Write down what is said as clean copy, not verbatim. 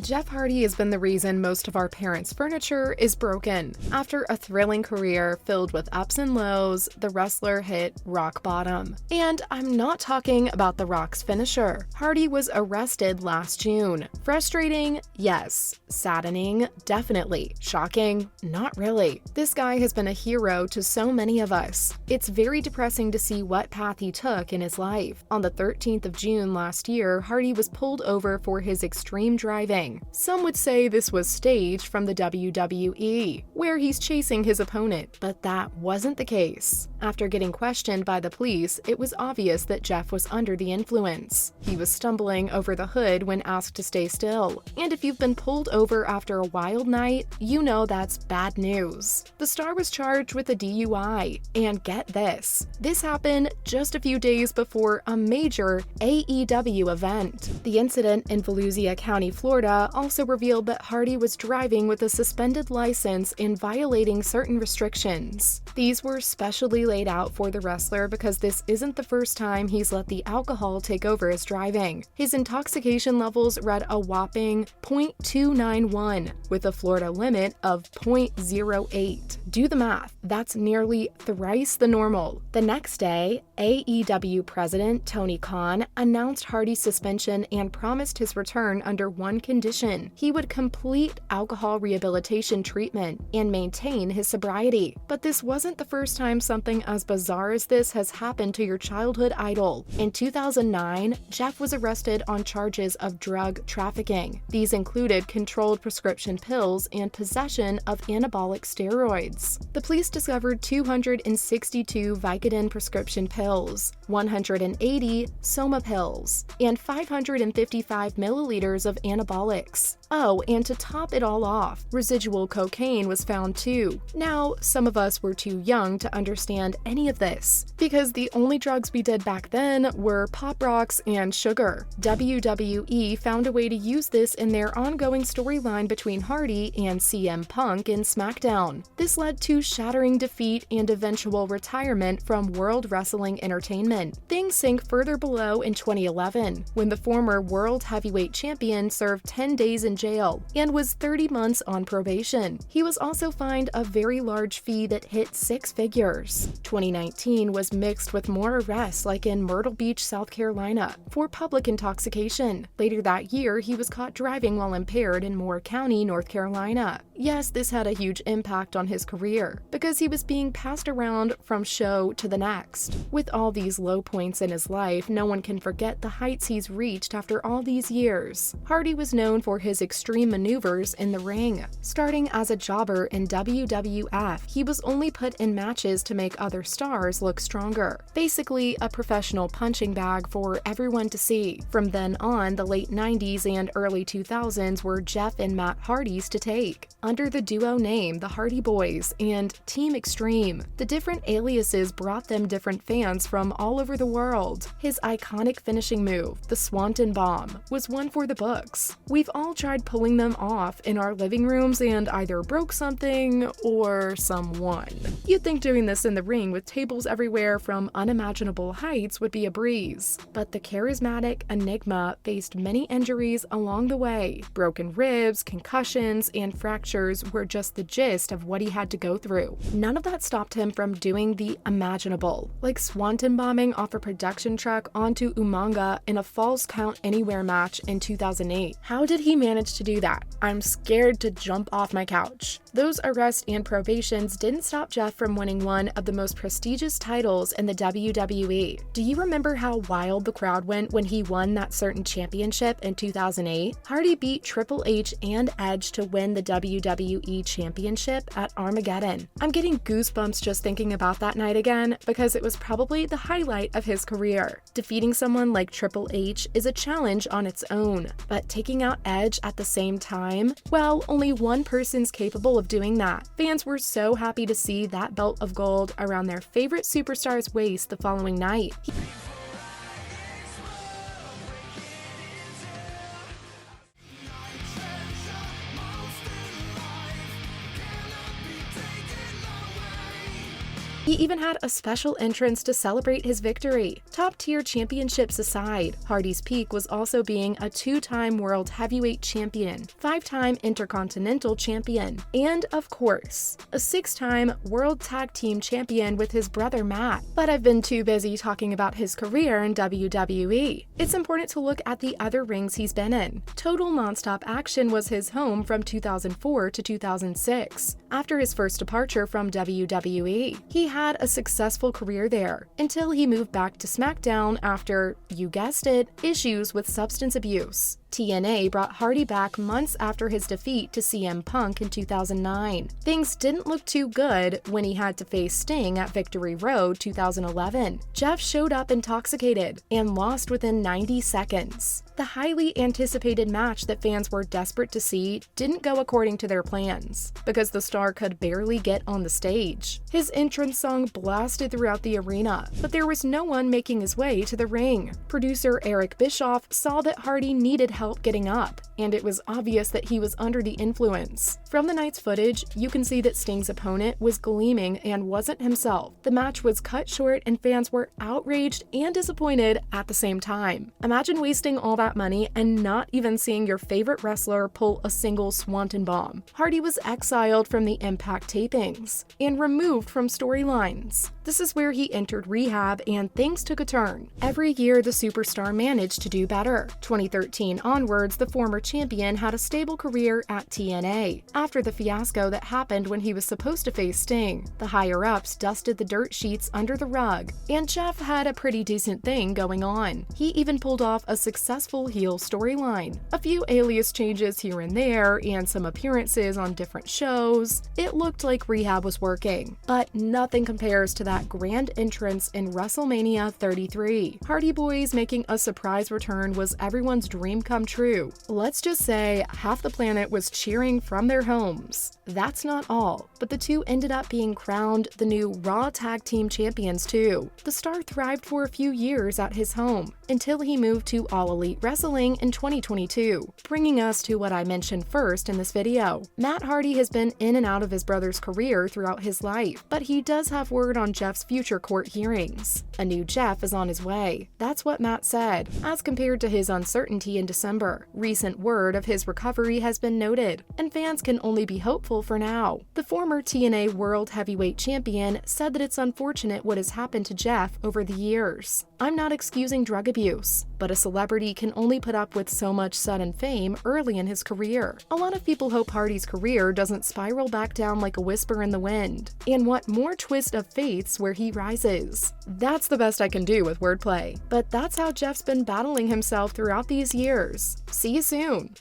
Jeff Hardy has been the reason most of our parents' furniture is broken. After a thrilling career filled with ups and lows, the wrestler hit rock bottom. And I'm not talking about The Rock's finisher. Hardy was arrested last June. Frustrating? Yes. Saddening? Definitely. Shocking? Not really. This guy has been a hero to so many of us. It's very depressing to see what path he took in his life. On the 13th of June last year, Hardy was pulled over for his extreme driving. Some would say this was staged from the WWE, where he's chasing his opponent, but that wasn't the case. After getting questioned by the police, it was obvious that Jeff was under the influence. He was stumbling over the hood when asked to stay still. And if you've been pulled over after a wild night, you know that's bad news. The star was charged with a DUI. And get this, this happened just a few days before a major AEW event. The incident in Volusia County, Florida, also revealed that Hardy was driving with a suspended license and violating certain restrictions. These were specially laid out for the wrestler because this isn't the first time he's let the alcohol take over his driving. His intoxication levels read a whopping .291, with a Florida limit of .08. Do the math, that's nearly thrice the normal. The next day, AEW president Tony Khan announced Hardy's suspension and promised his return under one condition. He would complete alcohol rehabilitation treatment and maintain his sobriety. But this wasn't the first time something as bizarre as this has happened to your childhood idol. In 2009, Jeff was arrested on charges of drug trafficking. These included controlled prescription pills and possession of anabolic steroids. The police discovered 262 Vicodin prescription pills, 180 Soma pills, and 555 milliliters of anabolics. Oh, and to top it all off, residual cocaine was found too. Now, some of us were too young to understand any of this, because the only drugs we did back then were Pop Rocks and sugar. WWE found a way to use this in their ongoing storyline between Hardy and CM Punk in SmackDown. This led to shattering defeat and eventual retirement from World Wrestling Entertainment. Things sank further below in 2011, when the former World Heavyweight Champion served 10 days in jail and was 30 months on probation. He was also fined a very large fee that hit 6 figures. 2019 was mixed with more arrests, like in Myrtle Beach, South Carolina, for public intoxication. Later that year, he was caught driving while impaired in Moore County, North Carolina. Yes, this had a huge impact on his career, because he was being passed around from show to the next. With all these low points in his life, no one can forget the heights he's reached after all these years. Hardy was known for his extreme maneuvers in the ring. Starting as a jobber in WWF, he was only put in matches to make other stars look stronger. Basically, a professional punching bag for everyone to see. From then on, the late 90s and early 2000s were Jeff and Matt Hardy's to take, under the duo name The Hardy Boys and Team Extreme. The different aliases brought them different fans from all over the world. His iconic finishing move, the Swanton Bomb, was one for the books. We've all tried pulling them off in our living rooms and either broke something or someone. You'd think doing this in the ring with tables everywhere from unimaginable heights would be a breeze. But the charismatic Enigma faced many injuries along the way. Broken ribs, concussions, and fractures were just the gist of what he had to go through. None of that stopped him from doing the imaginable, like Swanton bombing off a production truck onto Umaga in a Falls Count Anywhere match in 2008. How did he manage to do that? I'm scared to jump off my couch. Those arrests and probations didn't stop Jeff from winning one of the most prestigious titles in the WWE. Do you remember how wild the crowd went when he won that certain championship in 2008? Hardy beat Triple H and Edge to win the WWE Championship at Armageddon. I'm getting goosebumps just thinking about that night again, because it was probably the highlight of his career. Defeating someone like Triple H is a challenge on its own, but taking out Edge at the same time? Well, only one person's capable of doing that. Fans were so happy to see that belt of gold around their favorite superstar's waist the following night. He even had a special entrance to celebrate his victory. Top-tier championships aside, Hardy's peak was also being a 2-time world heavyweight champion, 5-time intercontinental champion, and, of course, a 6-time world tag team champion with his brother Matt. But I've been too busy talking about his career in WWE. It's important to look at the other rings he's been in. Total Nonstop Action was his home from 2004 to 2006. After his first departure from WWE, he had a successful career there until he moved back to SmackDown after, you guessed it, issues with substance abuse. TNA brought Hardy back months after his defeat to CM Punk in 2009. Things didn't look too good when he had to face Sting at Victory Road 2011. Jeff showed up intoxicated and lost within 90 seconds. The highly anticipated match that fans were desperate to see didn't go according to their plans, because the star could barely get on the stage. His entrance song blasted throughout the arena, but there was no one making his way to the ring. Producer Eric Bischoff saw that Hardy needed help getting up, and it was obvious that he was under the influence. From the night's footage, you can see that Sting's opponent was gleaming and wasn't himself. The match was cut short and fans were outraged and disappointed at the same time. Imagine wasting all that money and not even seeing your favorite wrestler pull a single swanton bomb. Hardy was exiled from the Impact tapings and removed from storylines. This is where he entered rehab and things took a turn. Every year, the superstar managed to do better. 2013 onwards, the former champion had a stable career at TNA. After the fiasco that happened when he was supposed to face Sting, the higher-ups dusted the dirt sheets under the rug, and Jeff had a pretty decent thing going on. He even pulled off a successful heel storyline. A few alias changes here and there, and some appearances on different shows. It looked like rehab was working, but nothing compares to that grand entrance in WrestleMania 33. Hardy Boys making a surprise return was everyone's dream come true. Let's just say half the planet was cheering from their homes. That's not all, but the two ended up being crowned the new Raw Tag Team Champions too. The star thrived for a few years at his home, until he moved to All Elite Wrestling in 2022, bringing us to what I mentioned first in this video. Matt Hardy has been in and out of his brother's career throughout his life, but he does have word on Jeff's future court hearings. A new Jeff is on his way. That's what Matt said, as compared to his uncertainty in December. Recent word of his recovery has been noted, and fans can only be hopeful for now. The former TNA World Heavyweight Champion said that it's unfortunate what has happened to Jeff over the years. I'm not excusing drug abuse, but a celebrity can only put up with so much sudden fame early in his career. A lot of people hope Hardy's career doesn't spiral back down like a whisper in the wind, and want more twist of fates where he rises. That's the best I can do with wordplay, but that's how Jeff's been battling himself throughout these years. See you soon!